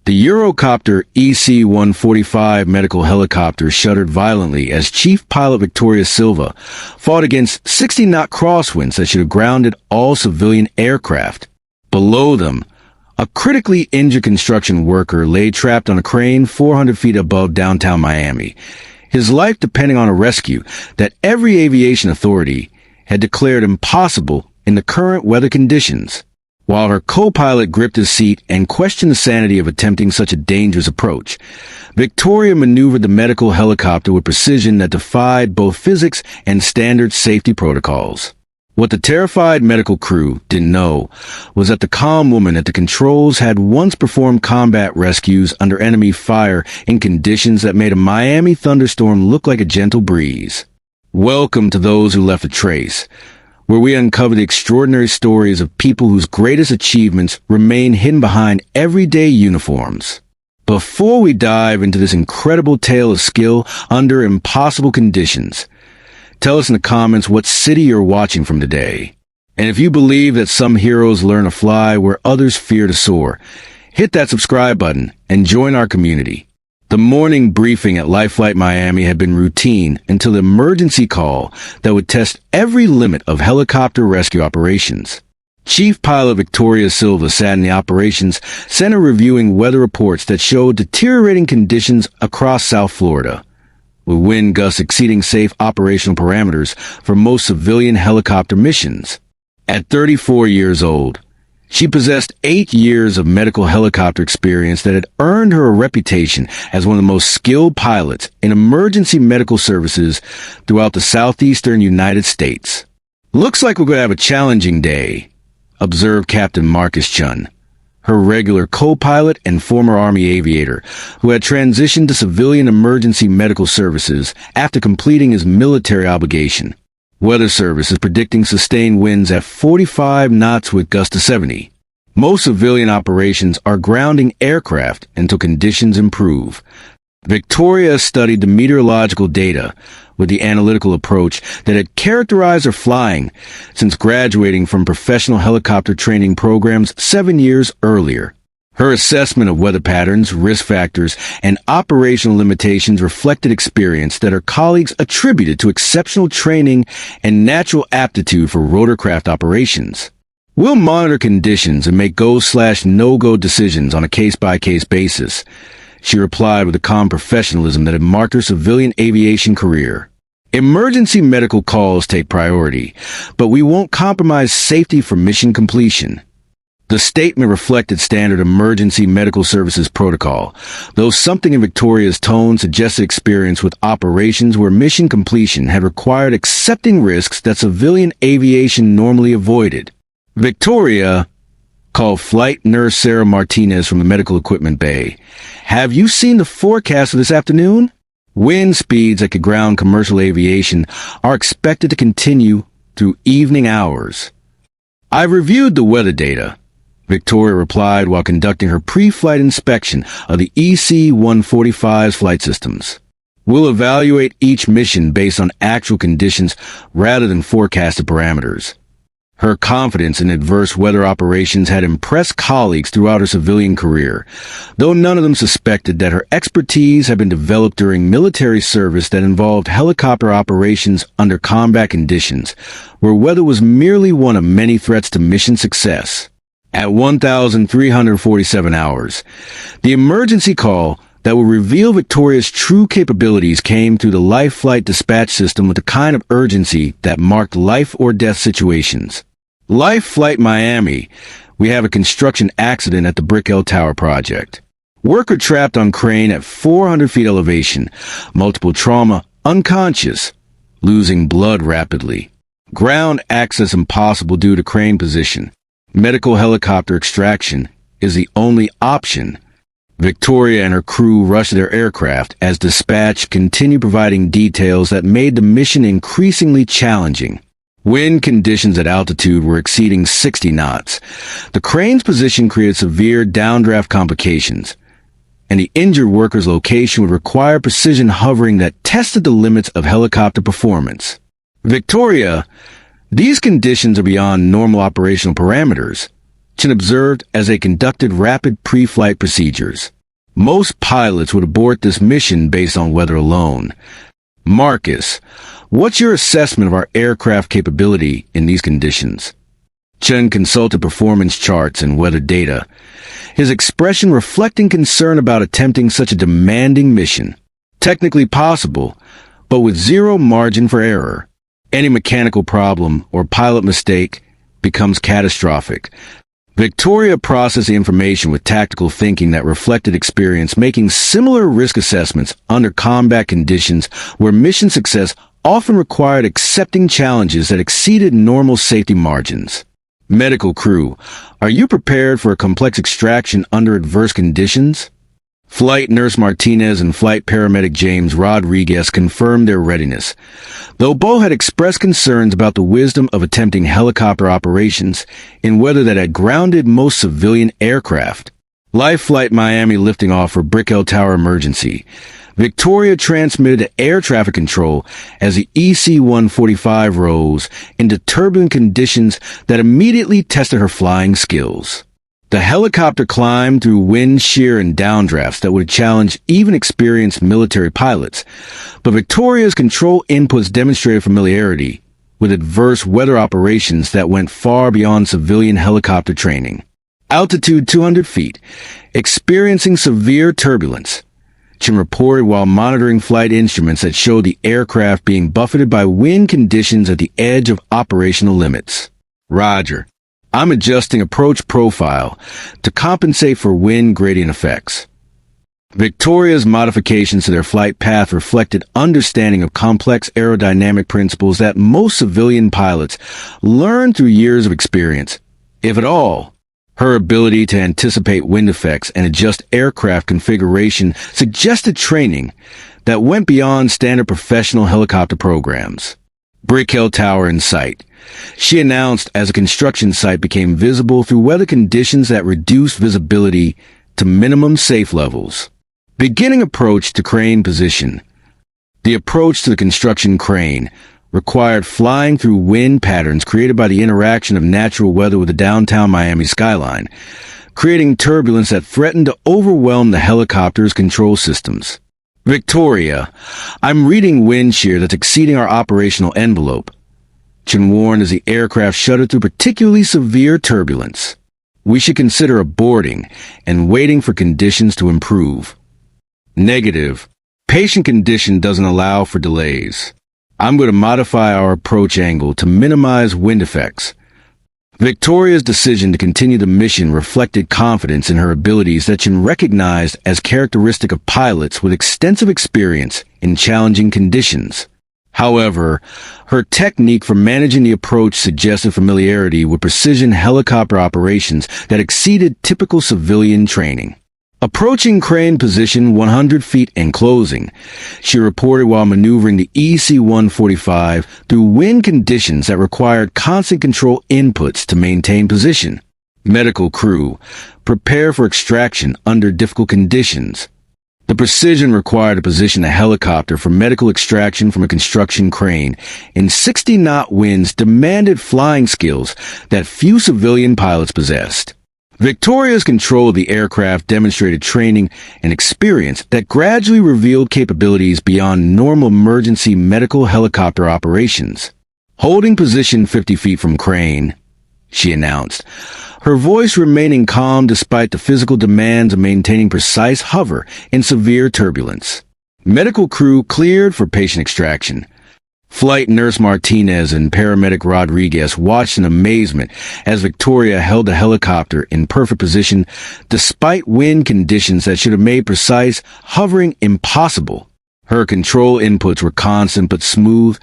The Eurocopter EC-145 medical helicopter shuddered violently as Chief Pilot Victoria Silva fought against 60-knot crosswinds that should have grounded all civilian aircraft. Below them, a critically injured construction worker lay trapped on a crane 400 feet above downtown Miami, his life depending on a rescue that every aviation authority had declared impossible in the current weather conditions. While her co-pilot gripped his seat and questioned the sanity of attempting such a dangerous approach, Victoria maneuvered the medical helicopter with precision that defied both physics and standard safety protocols. What the terrified medical crew didn't know was that the calm woman at the controls had once performed combat rescues under enemy fire in conditions that made a Miami thunderstorm look like a gentle breeze. Welcome to Those Who Left a Trace, where we uncover the extraordinary stories of people whose greatest achievements remain hidden behind everyday uniforms. Before we dive into this incredible tale of skill under impossible conditions, tell us in the comments what city you're watching from today. And if you believe that some heroes learn to fly where others fear to soar, hit that subscribe button and join our community. The morning briefing at LifeFlight Miami had been routine until the emergency call that would test every limit of helicopter rescue operations. Chief Pilot Victoria Silva sat in the operations center reviewing weather reports that showed deteriorating conditions across South Florida, with wind gusts exceeding safe operational parameters for most civilian helicopter missions. At 34 years old, she possessed 8 years of medical helicopter experience that had earned her a reputation as one of the most skilled pilots in emergency medical services throughout the southeastern United States. "Looks like we're going to have a challenging day," observed Captain Marcus Chun, her regular co-pilot and former Army aviator who had transitioned to civilian emergency medical services after completing his military obligation. Weather Service is predicting sustained winds at 45 knots with gusts to 70. Most civilian operations are grounding aircraft until conditions improve. Victoria studied the meteorological data with the analytical approach that had characterized her flying since graduating from professional helicopter training programs 7 years earlier. Her assessment of weather patterns, risk factors, and operational limitations reflected experience that her colleagues attributed to exceptional training and natural aptitude for rotorcraft operations. "We'll monitor conditions and make go/no-go decisions on a case-by-case basis," she replied with a calm professionalism that had marked her civilian aviation career. "Emergency medical calls take priority, but we won't compromise safety for mission completion." The statement reflected standard emergency medical services protocol, though something in Victoria's tone suggested experience with operations where mission completion had required accepting risks that civilian aviation normally avoided. "Victoria," called Flight Nurse Sarah Martinez from the medical equipment bay, "have you seen the forecast for this afternoon? Wind speeds that could ground commercial aviation are expected to continue through evening hours." "I've reviewed the weather data," Victoria replied while conducting her pre-flight inspection of the EC-145's flight systems. "We'll evaluate each mission based on actual conditions rather than forecasted parameters." Her confidence in adverse weather operations had impressed colleagues throughout her civilian career, though none of them suspected that her expertise had been developed during military service that involved helicopter operations under combat conditions, where weather was merely one of many threats to mission success. At 1,347 hours, the emergency call that would reveal Victoria's true capabilities came through the LifeFlight dispatch system with the kind of urgency that marked life-or-death situations. "LifeFlight Miami, we have a construction accident at the Brickell Tower project. Worker trapped on crane at 400 feet elevation, multiple trauma, unconscious, losing blood rapidly. Ground access impossible due to crane position. Medical helicopter extraction is the only option." Victoria and her crew rushed their aircraft as dispatch continued providing details that made the mission increasingly challenging. Wind conditions at altitude were exceeding 60 knots. The crane's position created severe downdraft complications, and the injured worker's location would require precision hovering that tested the limits of helicopter performance. "Victoria, these conditions are beyond normal operational parameters," Chin observed as they conducted rapid pre-flight procedures. Most pilots would abort this mission based on weather alone. Marcus, what's your assessment of our aircraft capability in these conditions? Chen consulted performance charts and weather data, his expression reflecting concern about attempting such a demanding mission. Technically possible, but with zero margin for error. Any mechanical problem or pilot mistake becomes catastrophic. Victoria processed the information with tactical thinking that reflected experience making similar risk assessments under combat conditions where mission success often required accepting challenges that exceeded normal safety margins. Medical crew, are you prepared for a complex extraction under adverse conditions? Flight Nurse Martinez and Flight Paramedic James Rodriguez confirmed their readiness, though both had expressed concerns about the wisdom of attempting helicopter operations in weather that had grounded most civilian aircraft. LifeFlight Miami lifting off for Brickell Tower emergency. Victoria transmitted to air traffic control as the EC-145 rose into turbulent conditions that immediately tested her flying skills. The helicopter climbed through wind shear and downdrafts that would challenge even experienced military pilots, but Victoria's control inputs demonstrated familiarity with adverse weather operations that went far beyond civilian helicopter training. Altitude 200 feet, experiencing severe turbulence. Chen reported while monitoring flight instruments that showed the aircraft being buffeted by wind conditions at the edge of operational limits. Roger. I'm adjusting approach profile to compensate for wind gradient effects. Victoria's modifications to their flight path reflected understanding of complex aerodynamic principles that most civilian pilots learn through years of experience, if at all. Her ability to anticipate wind effects and adjust aircraft configuration suggested training that went beyond standard professional helicopter programs. Brickell Tower in sight, she announced as a construction site became visible through weather conditions that reduced visibility to minimum safe levels. Beginning approach to crane position. The approach to the construction crane required flying through wind patterns created by the interaction of natural weather with the downtown Miami skyline, creating turbulence that threatened to overwhelm the helicopter's control systems. Victoria, I'm reading wind shear that's exceeding our operational envelope. Chen warned as the aircraft shuddered through particularly severe turbulence. We should consider aborting and waiting for conditions to improve. Negative. Patient condition doesn't allow for delays. I'm going to modify our approach angle to minimize wind effects. Victoria's decision to continue the mission reflected confidence in her abilities that Chen recognized as characteristic of pilots with extensive experience in challenging conditions. However, her technique for managing the approach suggested familiarity with precision helicopter operations that exceeded typical civilian training. Approaching crane position 100 feet and closing, she reported while maneuvering the EC-145 through wind conditions that required constant control inputs to maintain position. Medical crew, prepare for extraction under difficult conditions. The precision required to position a helicopter for medical extraction from a construction crane in 60-knot winds demanded flying skills that few civilian pilots possessed. Victoria's control of the aircraft demonstrated training and experience that gradually revealed capabilities beyond normal emergency medical helicopter operations. Holding position 50 feet from crane, she announced, her voice remaining calm despite the physical demands of maintaining precise hover in severe turbulence. Medical crew cleared for patient extraction. Flight Nurse Martinez and Paramedic Rodriguez watched in amazement as Victoria held the helicopter in perfect position despite wind conditions that should have made precise hovering impossible. Her control inputs were constant but smooth,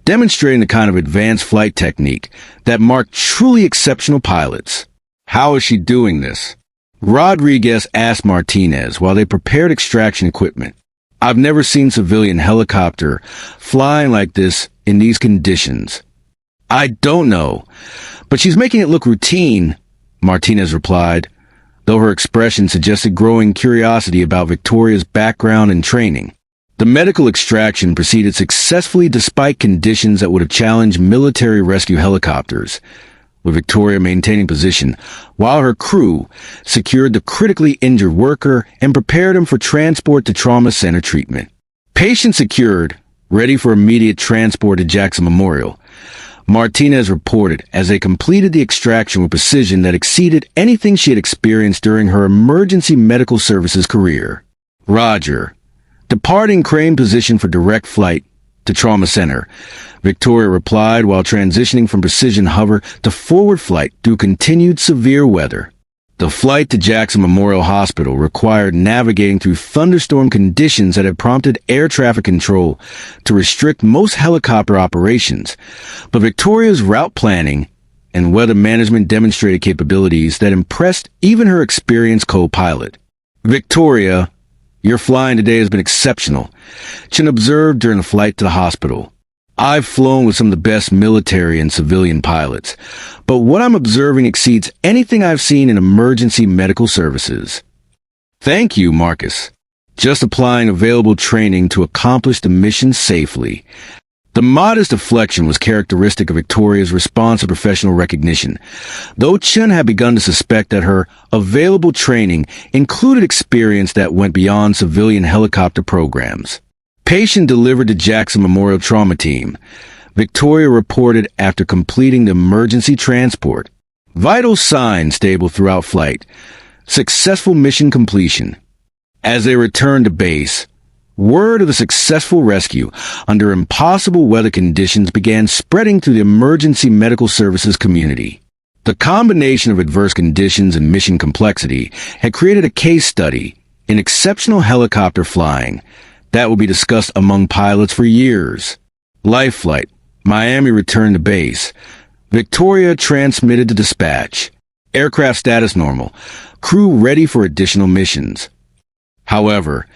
demonstrating the kind of advanced flight technique that marked truly exceptional pilots. How is she doing this? Rodriguez asked Martinez while they prepared extraction equipment. I've never seen civilian helicopter flying like this in these conditions. I don't know, but she's making it look routine, Martinez replied, though her expression suggested growing curiosity about Victoria's background and training. The medical extraction proceeded successfully despite conditions that would have challenged military rescue helicopters. with Victoria maintaining position, while her crew secured the critically injured worker and prepared him for transport to trauma center treatment. Patient secured, ready for immediate transport to Jackson Memorial, Martinez reported as they completed the extraction with precision that exceeded anything she had experienced during her emergency medical services career. Roger. Departing crane position for direct flight to trauma center, Victoria replied while transitioning from precision hover to forward flight through continued severe weather. The flight to Jackson Memorial Hospital required navigating through thunderstorm conditions that had prompted air traffic control to restrict most helicopter operations, but Victoria's route planning and weather management demonstrated capabilities that impressed even her experienced co-pilot. Victoria, your flying today has been exceptional, Chen observed during the flight to the hospital. I've flown with some of the best military and civilian pilots, but what I'm observing exceeds anything I've seen in emergency medical services. Thank you, Marcus. Just applying available training to accomplish the mission safely. The modest deflection was characteristic of Victoria's response to professional recognition, though Chen had begun to suspect that her available training included experience that went beyond civilian helicopter programs. Patient delivered to Jackson Memorial Trauma Team, Victoria reported after completing the emergency transport. Vital signs stable throughout flight. Successful mission completion. As they returned to base, word of the successful rescue under impossible weather conditions began spreading through the emergency medical services community. The combination of adverse conditions and mission complexity had created a case study in exceptional helicopter flying that will be discussed among pilots for years. LifeFlight, Miami returned to base. Victoria transmitted to dispatch. Aircraft status normal. Crew ready for additional missions. However,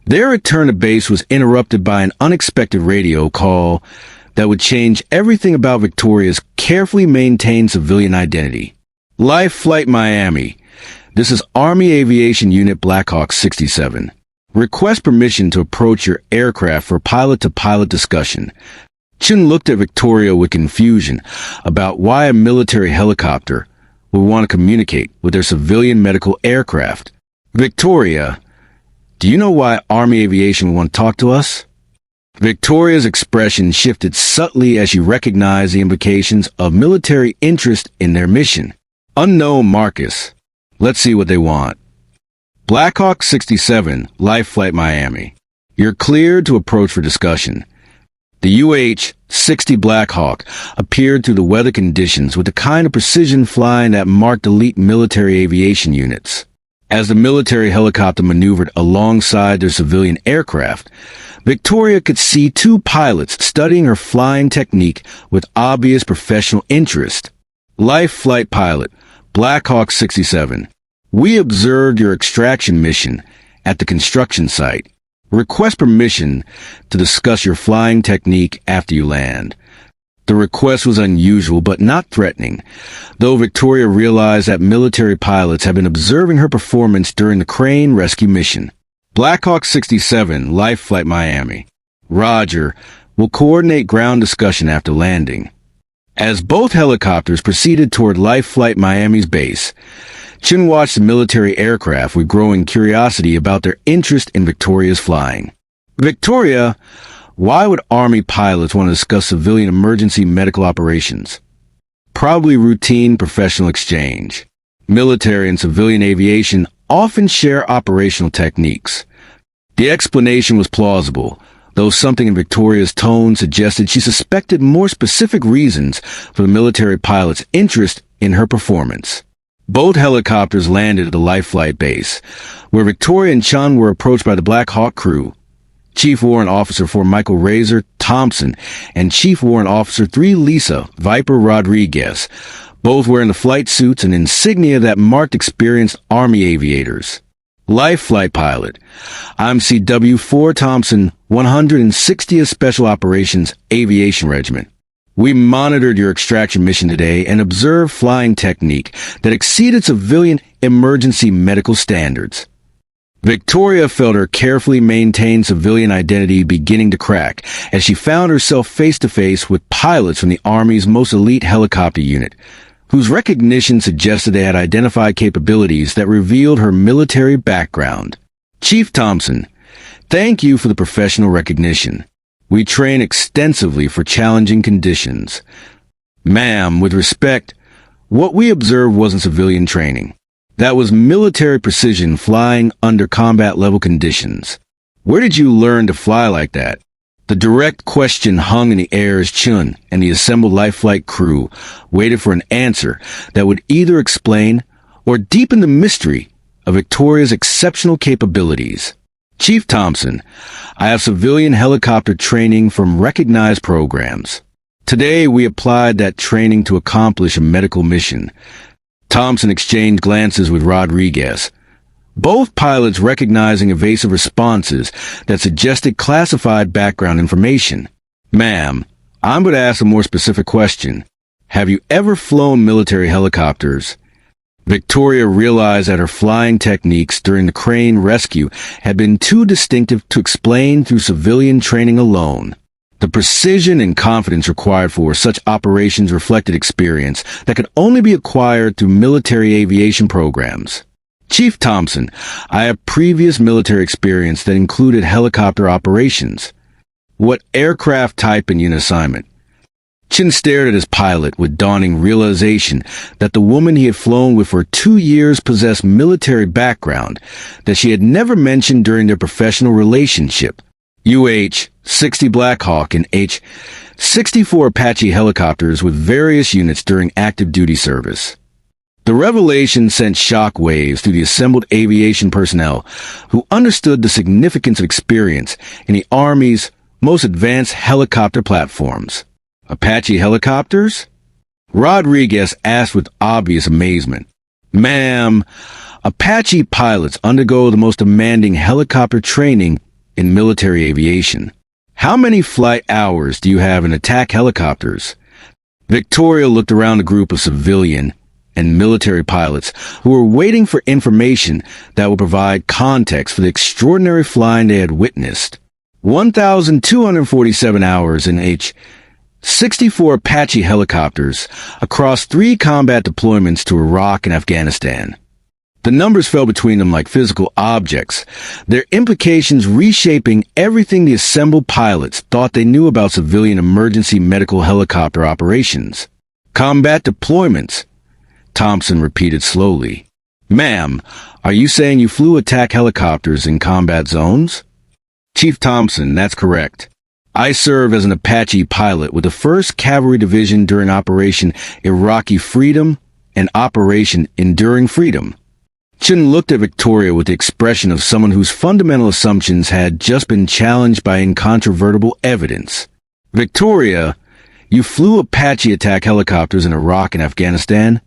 their return to base was interrupted by an unexpected radio call that would change everything about Victoria's carefully maintained civilian identity. LifeFlight Miami. This is Army Aviation Unit Black Hawk 67. Request permission to approach your aircraft for pilot-to-pilot discussion. Chen looked at Victoria with confusion about why a military helicopter would want to communicate with their civilian medical aircraft. Victoria, do you know why Army Aviation would want to talk to us? Victoria's expression shifted subtly as she recognized the implications of military interest in their mission. Unknown, Marcus. Let's see what they want. Black Hawk 67, LifeFlight Miami. You're cleared to approach for discussion. The AH-60 Black Hawk appeared through the weather conditions with the kind of precision flying that marked elite military aviation units. As the military helicopter maneuvered alongside their civilian aircraft, Victoria could see two pilots studying her flying technique with obvious professional interest. LifeFlight pilot, Black Hawk 67. We observed your extraction mission at the construction site. Request permission to discuss your flying technique after you land. The request was unusual but not threatening, though Victoria realized that military pilots had been observing her performance during the crane rescue mission. Black Hawk 67, LifeFlight Miami. Roger. We'll coordinate ground discussion after landing. As both helicopters proceeded toward LifeFlight Miami's base, Chen watched the military aircraft with growing curiosity about their interest in Victoria's flying. Victoria, why would Army pilots want to discuss civilian emergency medical operations? Probably routine professional exchange. Military and civilian aviation often share operational techniques. The explanation was plausible, though something in Victoria's tone suggested she suspected more specific reasons for the military pilot's interest in her performance. Both helicopters landed at the LifeFlight base, where Victoria and Chun were approached by the Black Hawk crew. Chief Warrant Officer 4 Michael Razor Thompson and Chief Warrant Officer 3 Lisa Viper Rodriguez, both wearing the flight suits and insignia that marked experienced Army aviators. LifeFlight pilot, I'm CW4 Thompson, 160th Special Operations Aviation Regiment. We monitored your extraction mission today and observed flying technique that exceeded civilian emergency medical standards. Victoria felt her carefully maintained civilian identity beginning to crack as she found herself face-to-face with pilots from the Army's most elite helicopter unit, whose recognition suggested they had identified capabilities that revealed her military background. Chief Thompson, thank you for the professional recognition. We train extensively for challenging conditions. Ma'am, with respect, what we observed wasn't civilian training. That was military precision flying under combat-level conditions. Where did you learn to fly like that? The direct question hung in the air as Chun and the assembled LifeFlight crew waited for an answer that would either explain or deepen the mystery of Victoria's exceptional capabilities. Chief Thompson, I have civilian helicopter training from recognized programs. Today, we applied that training to accomplish a medical mission. Thompson exchanged glances with Rodriguez, both pilots recognizing evasive responses that suggested classified background information. Ma'am, I'm going to ask a more specific question. Have you ever flown military helicopters? Victoria realized that her flying techniques during the crane rescue had been too distinctive to explain through civilian training alone. The precision and confidence required for such operations reflected experience that could only be acquired through military aviation programs. Chief Thompson, I have previous military experience that included helicopter operations. What aircraft type and unit assignment? Chin stared at his pilot with dawning realization that the woman he had flown with for 2 years possessed military background that she had never mentioned during their professional relationship. AH-60 Blackhawk and AH-64 Apache helicopters with various units during active duty service. The revelation sent shock waves through the assembled aviation personnel who understood the significance of experience in the Army's most advanced helicopter platforms. Apache helicopters? Rodriguez asked with obvious amazement. Ma'am, Apache pilots undergo the most demanding helicopter training in military aviation. How many flight hours do you have in attack helicopters? Victoria looked around the group of civilian and military pilots who were waiting for information that would provide context for the extraordinary flying they had witnessed. 1,247 hours in AH-64 Apache helicopters across 3 combat deployments to Iraq and Afghanistan. The numbers fell between them like physical objects, their implications reshaping everything the assembled pilots thought they knew about civilian emergency medical helicopter operations. Combat deployments, Thompson repeated slowly. Ma'am, are you saying you flew attack helicopters in combat zones? Chief Thompson, that's correct. I served as an Apache pilot with the 1st Cavalry Division during Operation Iraqi Freedom and Operation Enduring Freedom. Chin looked at Victoria with the expression of someone whose fundamental assumptions had just been challenged by incontrovertible evidence. Victoria, you flew Apache attack helicopters in Iraq and Afghanistan?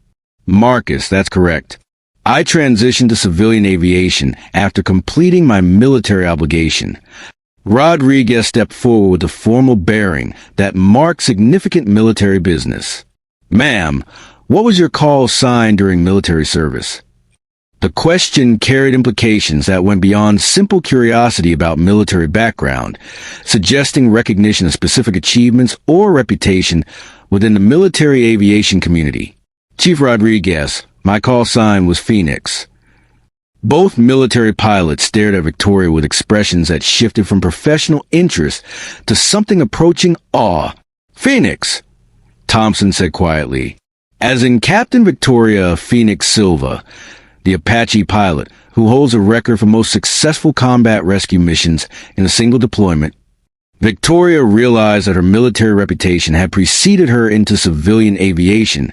Marcus, that's correct. I transitioned to civilian aviation after completing my military obligation. Rodriguez stepped forward with a formal bearing that marked significant military business. Ma'am, what was your call sign during military service? The question carried implications that went beyond simple curiosity about military background, suggesting recognition of specific achievements or reputation within the military aviation community. Chief Rodriguez, my call sign was Phoenix. Both military pilots stared at Victoria with expressions that shifted from professional interest to something approaching awe. Phoenix, Thompson said quietly. As in Captain Victoria Phoenix Silva, the Apache pilot who holds a record for most successful combat rescue missions in a single deployment, Victoria realized that her military reputation had preceded her into civilian aviation,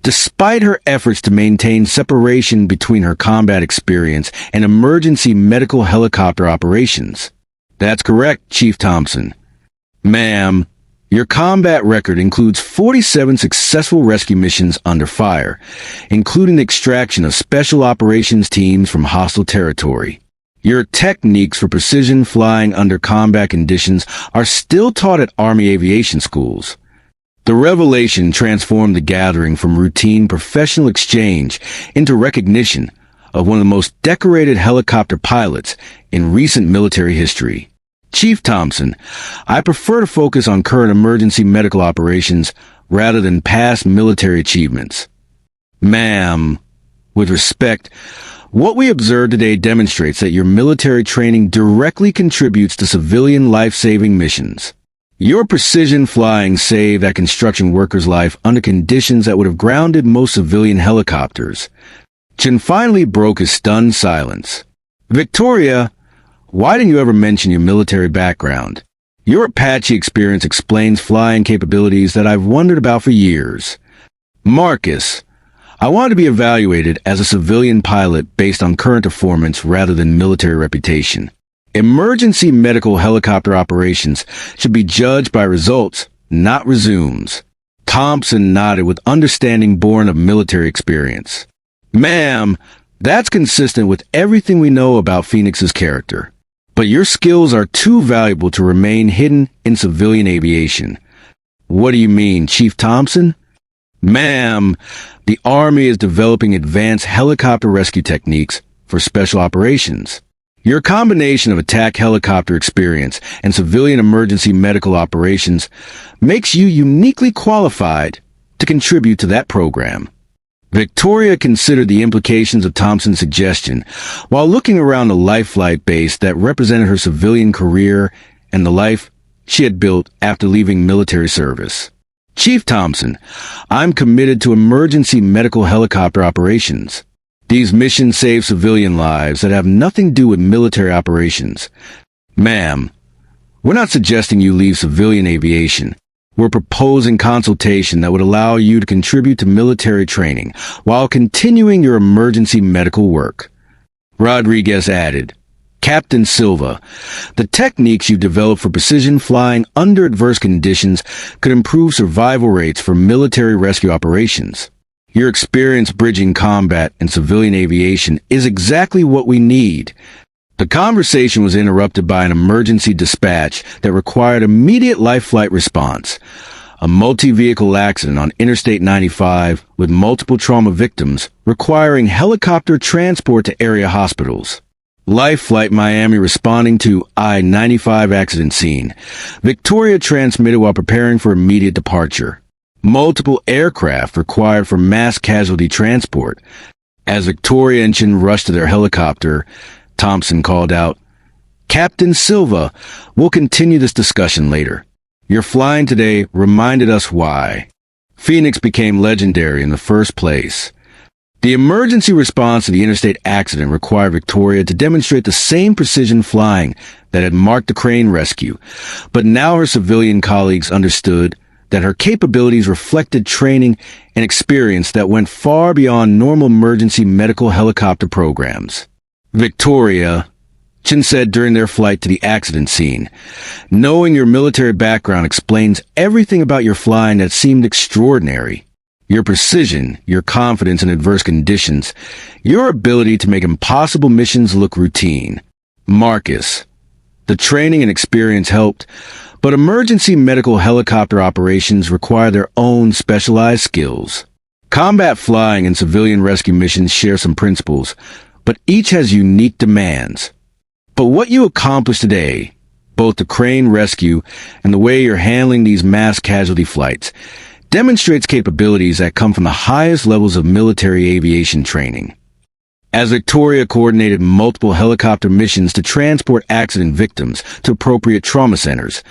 despite her efforts to maintain separation between her combat experience and emergency medical helicopter operations. That's correct, Chief Thompson. Ma'am, your combat record includes 47 successful rescue missions under fire, including the extraction of special operations teams from hostile territory. Your techniques for precision flying under combat conditions are still taught at Army aviation schools. The revelation transformed the gathering from routine professional exchange into recognition of one of the most decorated helicopter pilots in recent military history. Chief Thompson, I prefer to focus on current emergency medical operations rather than past military achievements. Ma'am, with respect, what we observed today demonstrates that your military training directly contributes to civilian life-saving missions. Your precision flying saved that construction worker's life under conditions that would have grounded most civilian helicopters. Chen finally broke his stunned silence. Victoria, why didn't you ever mention your military background? Your Apache experience explains flying capabilities that I've wondered about for years. Marcus, I wanted to be evaluated as a civilian pilot based on current performance rather than military reputation. Emergency medical helicopter operations should be judged by results, not resumes. Thompson nodded with understanding born of military experience. Ma'am, that's consistent with everything we know about Phoenix's character. But your skills are too valuable to remain hidden in civilian aviation. What do you mean, Chief Thompson? Ma'am, the Army is developing advanced helicopter rescue techniques for special operations. Your combination of attack helicopter experience and civilian emergency medical operations makes you uniquely qualified to contribute to that program. Victoria considered the implications of Thompson's suggestion while looking around the LifeFlight base that represented her civilian career and the life she had built after leaving military service. Chief Thompson, I'm committed to emergency medical helicopter operations. These missions save civilian lives that have nothing to do with military operations. Ma'am, we're not suggesting you leave civilian aviation. We're proposing consultation that would allow you to contribute to military training while continuing your emergency medical work. Rodriguez added, Captain Silva, the techniques you developed for precision flying under adverse conditions could improve survival rates for military rescue operations. Your experience bridging combat and civilian aviation is exactly what we need. The conversation was interrupted by an emergency dispatch that required immediate LifeFlight response. A multi-vehicle accident on Interstate 95 with multiple trauma victims requiring helicopter transport to area hospitals. LifeFlight Miami responding to I-95 accident scene. Victoria transmitted while preparing for immediate departure. Multiple aircraft required for mass casualty transport. As Victoria and Chen rushed to their helicopter, Thompson called out, Captain Silva, we'll continue this discussion later. Your flying today reminded us why Phoenix became legendary in the first place. The emergency response to the interstate accident required Victoria to demonstrate the same precision flying that had marked the crane rescue, but now her civilian colleagues understood that her capabilities reflected training and experience that went far beyond normal emergency medical helicopter programs. Victoria, Chen said during their flight to the accident scene, knowing your military background explains everything about your flying that seemed extraordinary. Your precision, your confidence in adverse conditions, your ability to make impossible missions look routine. Marcus, the training and experience helped, but emergency medical helicopter operations require their own specialized skills. Combat flying and civilian rescue missions share some principles, but each has unique demands. But what you accomplished today, both the crane rescue and the way you're handling these mass casualty flights, demonstrates capabilities that come from the highest levels of military aviation training. As Victoria coordinated multiple helicopter missions to transport accident victims to appropriate trauma centers,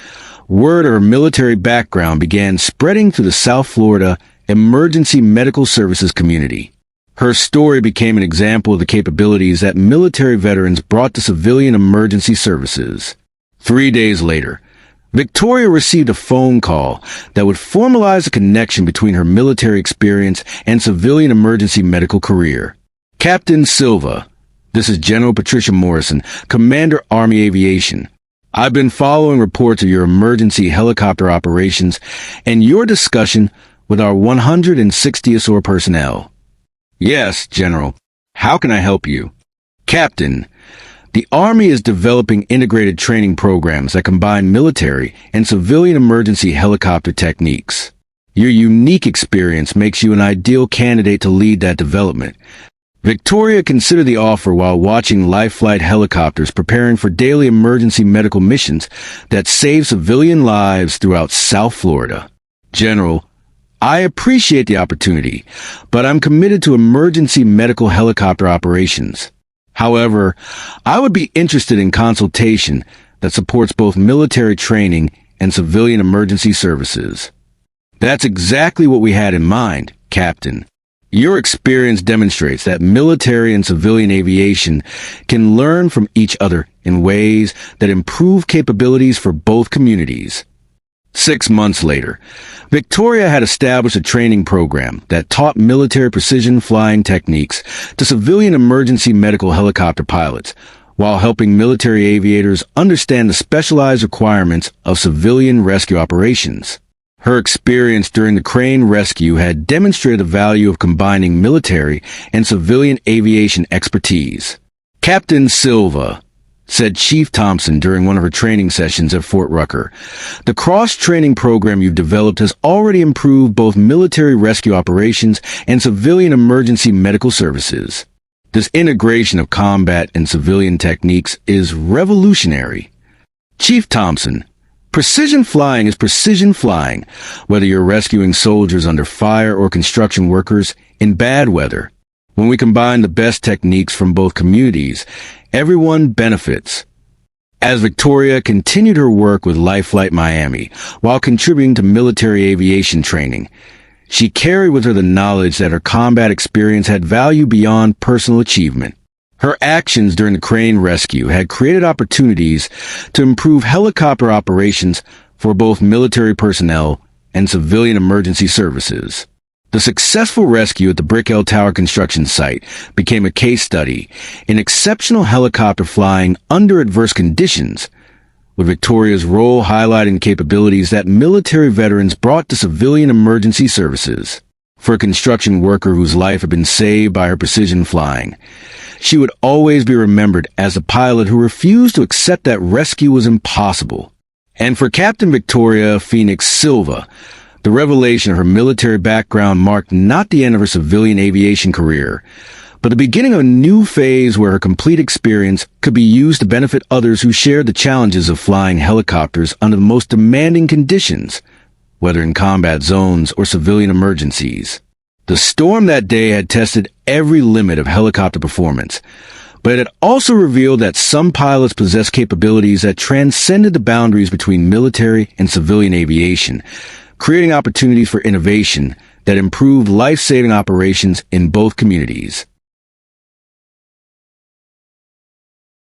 word of her military background began spreading through the South Florida emergency medical services community. Her story became an example of the capabilities that military veterans brought to civilian emergency services. 3 days later, Victoria received a phone call that would formalize a connection between her military experience and civilian emergency medical career. Captain Silva, this is General Patricia Morrison, Commander Army Aviation. I've been following reports of your emergency helicopter operations and your discussion with our 160th SOAR personnel. Yes, General. How can I help you? Captain, the Army is developing integrated training programs that combine military and civilian emergency helicopter techniques. Your unique experience makes you an ideal candidate to lead that development. Victoria considered the offer while watching LifeFlight helicopters preparing for daily emergency medical missions that save civilian lives throughout South Florida. General, I appreciate the opportunity, but I'm committed to emergency medical helicopter operations. However, I would be interested in consultation that supports both military training and civilian emergency services. That's exactly what we had in mind, Captain. Your experience demonstrates that military and civilian aviation can learn from each other in ways that improve capabilities for both communities. 6 months later, Victoria had established a training program that taught military precision flying techniques to civilian emergency medical helicopter pilots, while helping military aviators understand the specialized requirements of civilian rescue operations. Her experience during the crane rescue had demonstrated the value of combining military and civilian aviation expertise. Captain Silva, said Chief Thompson during one of her training sessions at Fort Rucker, the cross-training program you've developed has already improved both military rescue operations and civilian emergency medical services. This integration of combat and civilian techniques is revolutionary. Chief Thompson, precision flying is precision flying, whether you're rescuing soldiers under fire or construction workers in bad weather. When we combine the best techniques from both communities, everyone benefits. As Victoria continued her work with LifeFlight Miami while contributing to military aviation training, she carried with her the knowledge that her combat experience had value beyond personal achievement. Her actions during the crane rescue had created opportunities to improve helicopter operations for both military personnel and civilian emergency services. The successful rescue at the Brickell Tower construction site became a case study in exceptional helicopter flying under adverse conditions, with Victoria's role highlighting the capabilities that military veterans brought to civilian emergency services. For a construction worker whose life had been saved by her precision flying, she would always be remembered as a pilot who refused to accept that rescue was impossible. And for Captain Victoria Phoenix Silva, the revelation of her military background marked not the end of her civilian aviation career, but the beginning of a new phase where her complete experience could be used to benefit others who shared the challenges of flying helicopters under the most demanding conditions, whether in combat zones or civilian emergencies. The storm that day had tested every limit of helicopter performance, but it also revealed that some pilots possessed capabilities that transcended the boundaries between military and civilian aviation, creating opportunities for innovation that improved life-saving operations in both communities.